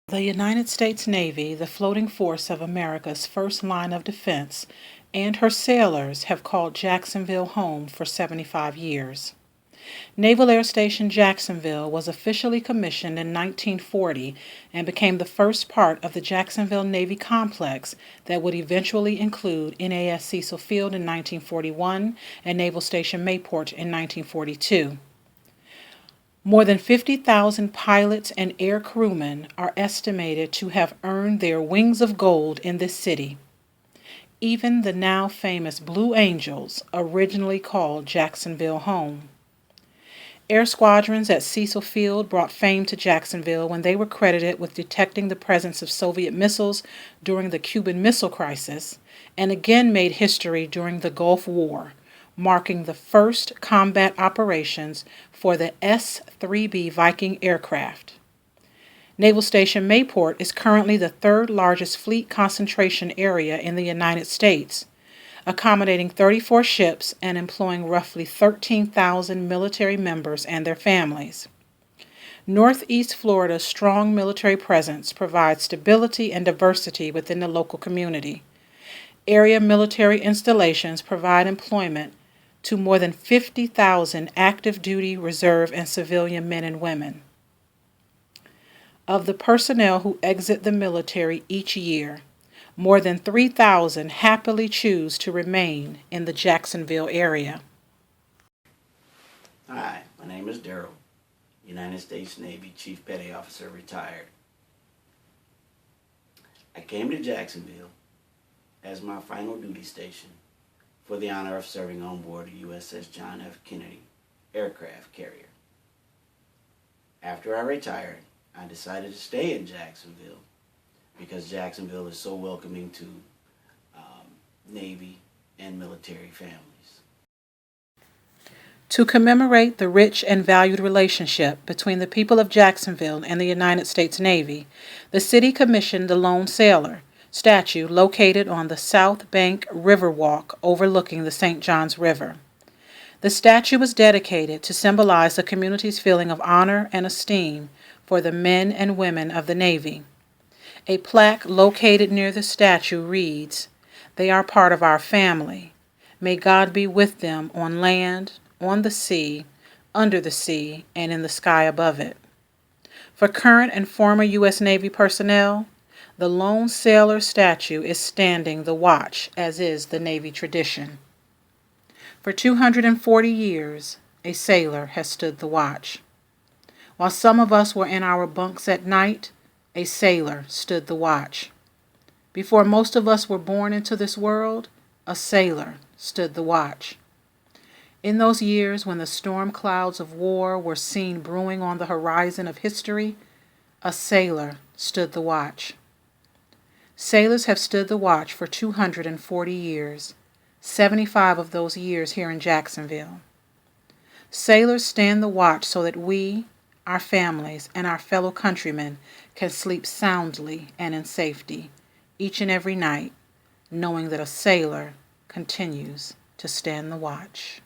The United States Navy, the floating force of America's first line of defense, and her sailors have called Jacksonville home for 75 years. Naval Air Station Jacksonville was officially commissioned in 1940 and became the first part of the Jacksonville Navy complex that would eventually include NAS Cecil Field in 1941 and Naval Station Mayport in 1942. More than 50,000 pilots and air crewmen are estimated to have earned their wings of gold in this city. Even the now famous Blue Angels originally called Jacksonville home. Air squadrons at Cecil Field brought fame to Jacksonville when they were credited with detecting the presence of Soviet missiles during the Cuban Missile Crisis, and again made history during the Gulf War, marking the first combat operations for the S-3B Viking aircraft. Naval Station Mayport is currently the third largest fleet concentration area in the United States, accommodating 34 ships and employing roughly 13,000 military members and their families. Northeast Florida's strong military presence provides stability and diversity within the local community. Area military installations provide employment to more than 50,000 active duty, reserve, and civilian men and women. Of the personnel who exit the military each year, more than 3,000 happily choose to remain in the Jacksonville area. Hi, my name is Daryl, United States Navy Chief Petty Officer, retired. I came to Jacksonville as my final duty station for the honor of serving on board the USS John F. Kennedy aircraft carrier. After I retired, I decided to stay in Jacksonville because Jacksonville is so welcoming to Navy and military families. To commemorate the rich and valued relationship between the people of Jacksonville and the United States Navy, the city commissioned the Lone Sailor statue located on the South Bank Riverwalk overlooking the St. Johns River. The statue was dedicated to symbolize the community's feeling of honor and esteem for the men and women of the Navy. A plaque located near the statue reads, "They are part of our family. May God be with them on land, on the sea, under the sea, and in the sky above it." For current and former U.S. Navy personnel, the Lone Sailor statue is standing the watch, as is the Navy tradition. For 240 years, a sailor has stood the watch. While some of us were in our bunks at night, a sailor stood the watch. Before most of us were born into this world, a sailor stood the watch. In those years when the storm clouds of war were seen brewing on the horizon of history, a sailor stood the watch. Sailors have stood the watch for 240 years, 75 of those years here in Jacksonville. Sailors stand the watch so that we, our families, and our fellow countrymen can sleep soundly and in safety each and every night, knowing that a sailor continues to stand the watch.